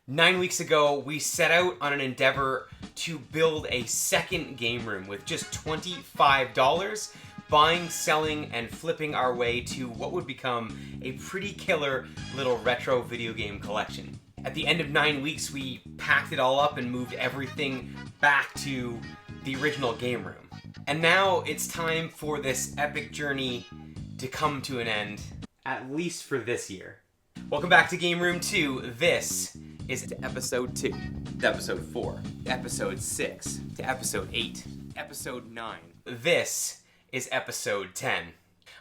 9 weeks ago, we set out on an endeavor to build a second game room with just $25, buying, selling, and flipping our way to what would become a pretty killer little retro video game collection. At the end of 9 weeks, we packed it all up and moved everything back to the original game room. And now it's time for this epic journey to come to an end, at least for this year. Welcome back to Game Room 2. This is episode 2, to episode 4, to episode 6, to episode 8, episode 9. This is episode 10.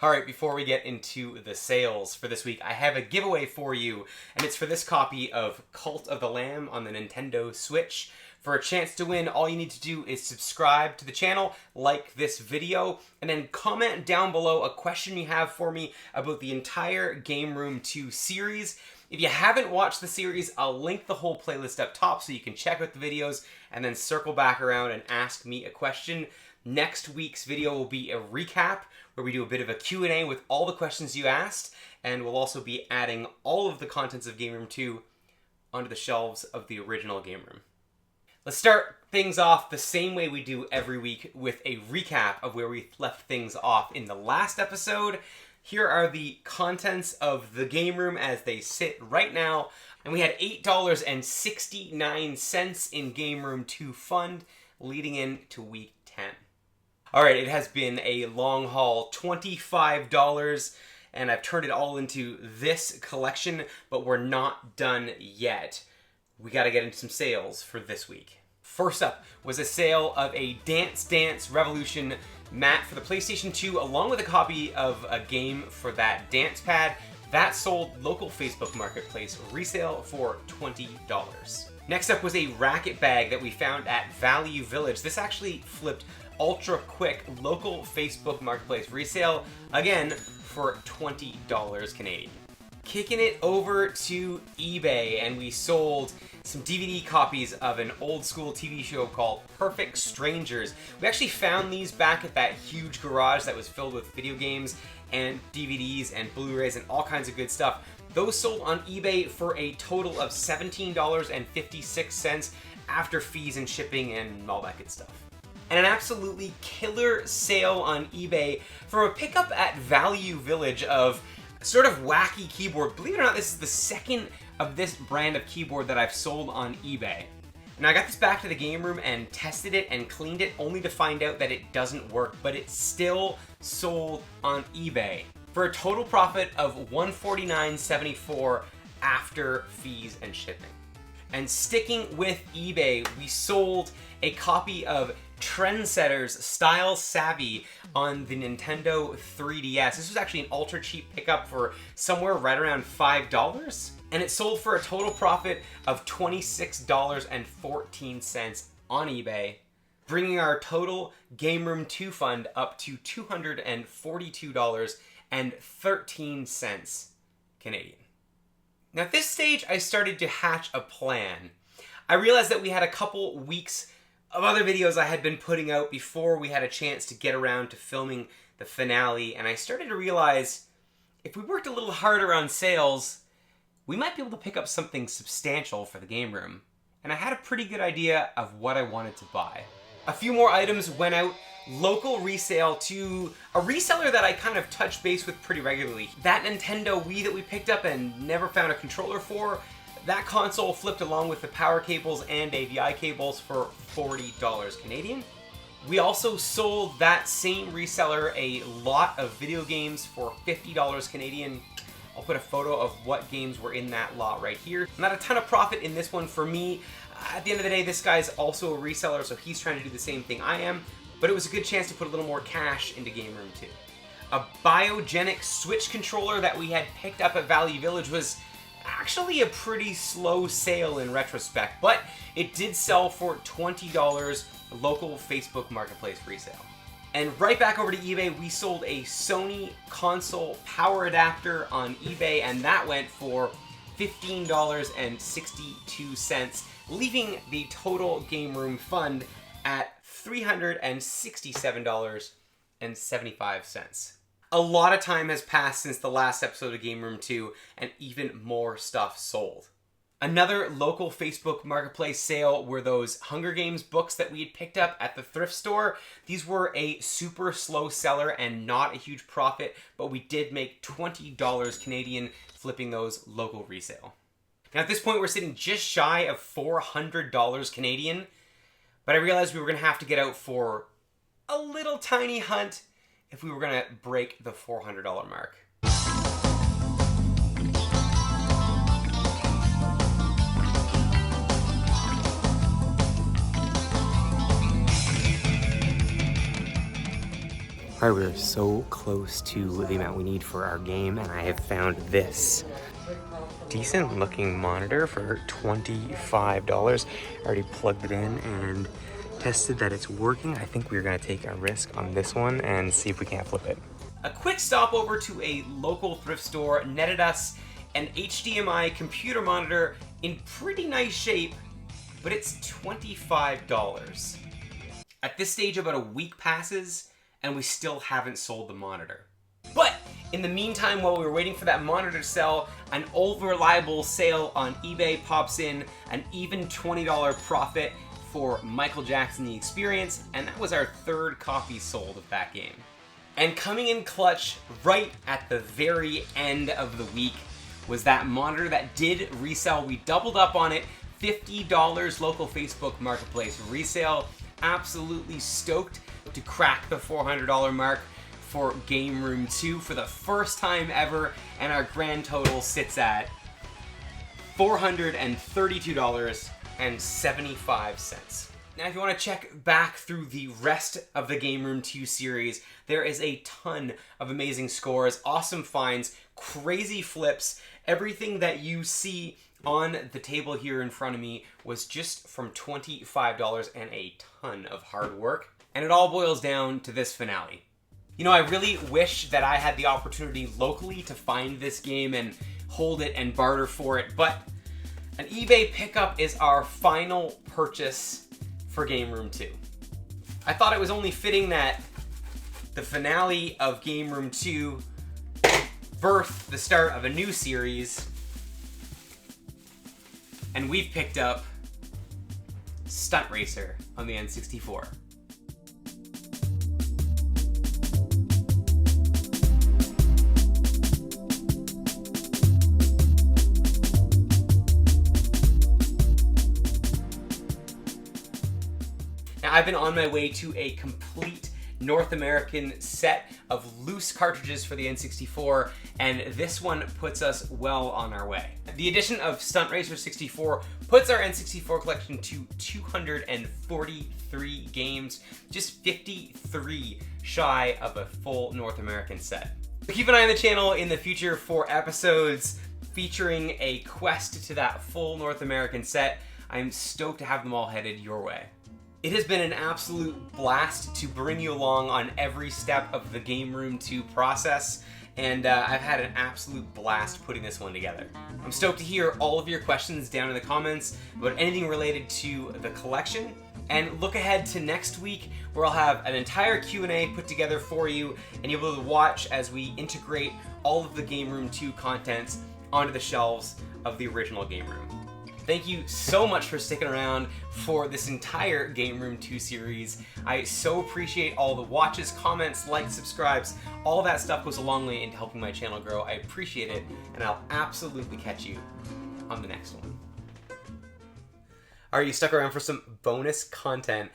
Alright, before we get into the sales for this week, I have a giveaway for you, and it's for this copy of Cult of the Lamb on the Nintendo Switch. For a chance to win, all you need to do is subscribe to the channel, like this video, and then comment down below a question you have for me about the entire Game Room 2 series. If you haven't watched the series, I'll link the whole playlist up top so you can check out the videos and then circle back around and ask me a question. Next week's video will be a recap where we do a bit of a Q&A with all the questions you asked, and we'll also be adding all of the contents of Game Room 2 onto the shelves of the original Game Room. Let's start things off the same way we do every week with a recap of where we left things off in the last episode. Here are the contents of the game room as they sit right now. And we had $8.69 in Game Room 2 fund leading into week 10. Alright, it has been a long haul, $25, and I've turned it all into this collection, but we're not done yet. We gotta get into some sales for this week. First up was a sale of a Dance Dance Revolution mat for the PlayStation 2, along with a copy of a game for that dance pad. That sold local Facebook Marketplace resale for $20. Next up was a racket bag that we found at Value Village. This actually flipped ultra quick local Facebook Marketplace resale, again for $20 Canadian. Kicking it over to eBay, and we sold some DVD copies of an old school TV show called Perfect Strangers. We actually found these back at that huge garage that was filled with video games and DVDs and Blu-rays and all kinds of good stuff. Those sold on eBay for a total of $17.56 after fees and shipping and all that good stuff. And an absolutely killer sale on eBay for a pickup at Value Village of sort of wacky keyboard. Believe it or not, this is the second of this brand of keyboard that I've sold on eBay. Now I got this back to the game room and tested it and cleaned it only to find out that it doesn't work, but it's still sold on eBay for a total profit of $149.74 after fees and shipping. And sticking with eBay, we sold a copy of Trendsetters Style Savvy on the Nintendo 3DS. This was actually an ultra cheap pickup for somewhere right around $5, and it sold for a total profit of $26.14 on eBay, bringing our total Game Room 2 fund up to $242.13 Canadian. Now at this stage, I started to hatch a plan. I realized that we had a couple weeks of other videos I had been putting out before we had a chance to get around to filming the finale, and I started to realize if we worked a little harder on sales, we might be able to pick up something substantial for the game room. And I had a pretty good idea of what I wanted to buy. A few more items went out local resale to a reseller that I kind of touch base with pretty regularly. That Nintendo Wii that we picked up and never found a controller for, that console flipped along with the power cables and AVI cables for $40 Canadian. We also sold that same reseller a lot of video games for $50 Canadian. I'll put a photo of what games were in that lot right here. Not a ton of profit in this one for me. At the end of the day, this guy's also a reseller, so he's trying to do the same thing I am, but it was a good chance to put a little more cash into Game Room 2. A Biogenic Switch controller that we had picked up at Value Village was actually a pretty slow sale in retrospect, but it did sell for $20 local Facebook Marketplace resale. And right back over to eBay, we sold a Sony console power adapter on eBay, and that went for $15.62, leaving the total Game Room fund at $367.75. A lot of time has passed since the last episode of Game Room 2, and even more stuff sold. Another local Facebook Marketplace sale were those Hunger Games books that we had picked up at the thrift store. These were a super slow seller and not a huge profit, but we did make $20 Canadian flipping those local resale. Now at this point we're sitting just shy of $400 Canadian, but I realized we were going to have to get out for a little tiny hunt if we were going to break the $400 mark. Alright, we're so close to the amount we need for our game, and I have found this decent looking monitor for $25. I already plugged it in and tested that it's working. I think we're going to take a risk on this one and see if we can't flip it. A quick stop over to a local thrift store netted us an HDMI computer monitor in pretty nice shape, but it's $25. At this stage, about a week passes, and we still haven't sold the monitor. But in the meantime, while we were waiting for that monitor to sell, an old reliable sale on eBay pops in, an even $20 profit for Michael Jackson The Experience, and that was our third copy sold of that game. And coming in clutch right at the very end of the week was that monitor that did resell. We doubled up on it, $50 local Facebook Marketplace resale. Absolutely stoked to crack the $400 mark for Game Room 2 for the first time ever, and our grand total sits at $432.75. Now if you want to check back through the rest of the Game Room 2 series, there is a ton of amazing scores, awesome finds, crazy flips. Everything that you see on the table here in front of me was just from $25 and a ton of hard work. And it all boils down to this finale. You know, I really wish that I had the opportunity locally to find this game and hold it and barter for it, but an eBay pickup is our final purchase for Game Room 2. I thought it was only fitting that the finale of Game Room 2 birthed the start of a new series, and we've picked up Stunt Racer on the N64. Now, I've been on my way to a complete North American set of loose cartridges for the N64, and this one puts us well on our way. The addition of Stunt Racer 64 puts our N64 collection to 243 games, just 53 shy of a full North American set. Keep an eye on the channel in the future for episodes featuring a quest to that full North American set. I'm stoked to have them all headed your way. It has been an absolute blast to bring you along on every step of the Game Room 2 process, and I've had an absolute blast putting this one together. I'm stoked to hear all of your questions down in the comments about anything related to the collection, and look ahead to next week where I'll have an entire Q&A put together for you, and you'll be able to watch as we integrate all of the Game Room 2 contents onto the shelves of the original Game Room. Thank you so much for sticking around for this entire Game Room 2 series. I so appreciate all the watches, comments, likes, subscribes. All that stuff goes a long way into helping my channel grow. I appreciate it, and I'll absolutely catch you on the next one. Are you stuck around for some bonus content?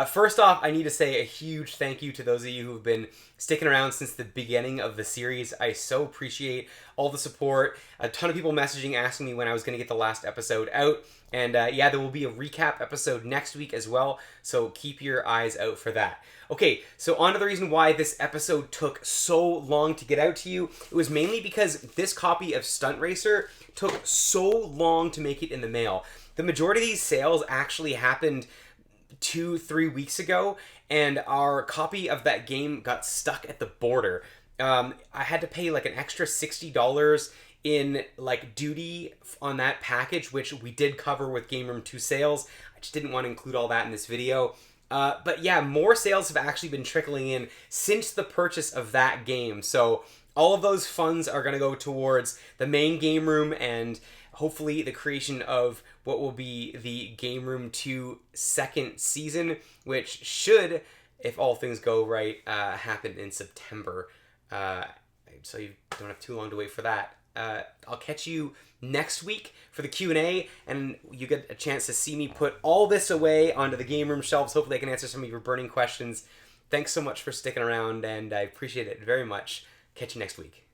First off, I need to say a huge thank you to those of you who've been sticking around since the beginning of the series. I so appreciate all the support. A ton of people messaging asking me when I was going to get the last episode out. And yeah, there will be a recap episode next week as well, so keep your eyes out for that. Okay, so on to the reason why this episode took so long to get out to you. It was mainly because this copy of Stunt Racer took so long to make it in the mail. The majority of these sales actually happened 2-3 weeks ago, and our copy of that game got stuck at the border. I had to pay like an extra $60 in like duty on that package, which we did cover with Game Room 2 sales. I just didn't want to include all that in this video. But yeah, more sales have actually been trickling in since the purchase of that game. So all of those funds are going to go towards the main Game Room and hopefully the creation of what will be the Game Room 2 second season, which should, if all things go right, happen in September. So you don't have too long to wait for that. I'll catch you next week for the Q&A, and you get a chance to see me put all this away onto the Game Room shelves. Hopefully I can answer some of your burning questions. Thanks so much for sticking around, and I appreciate it very much. Catch you next week.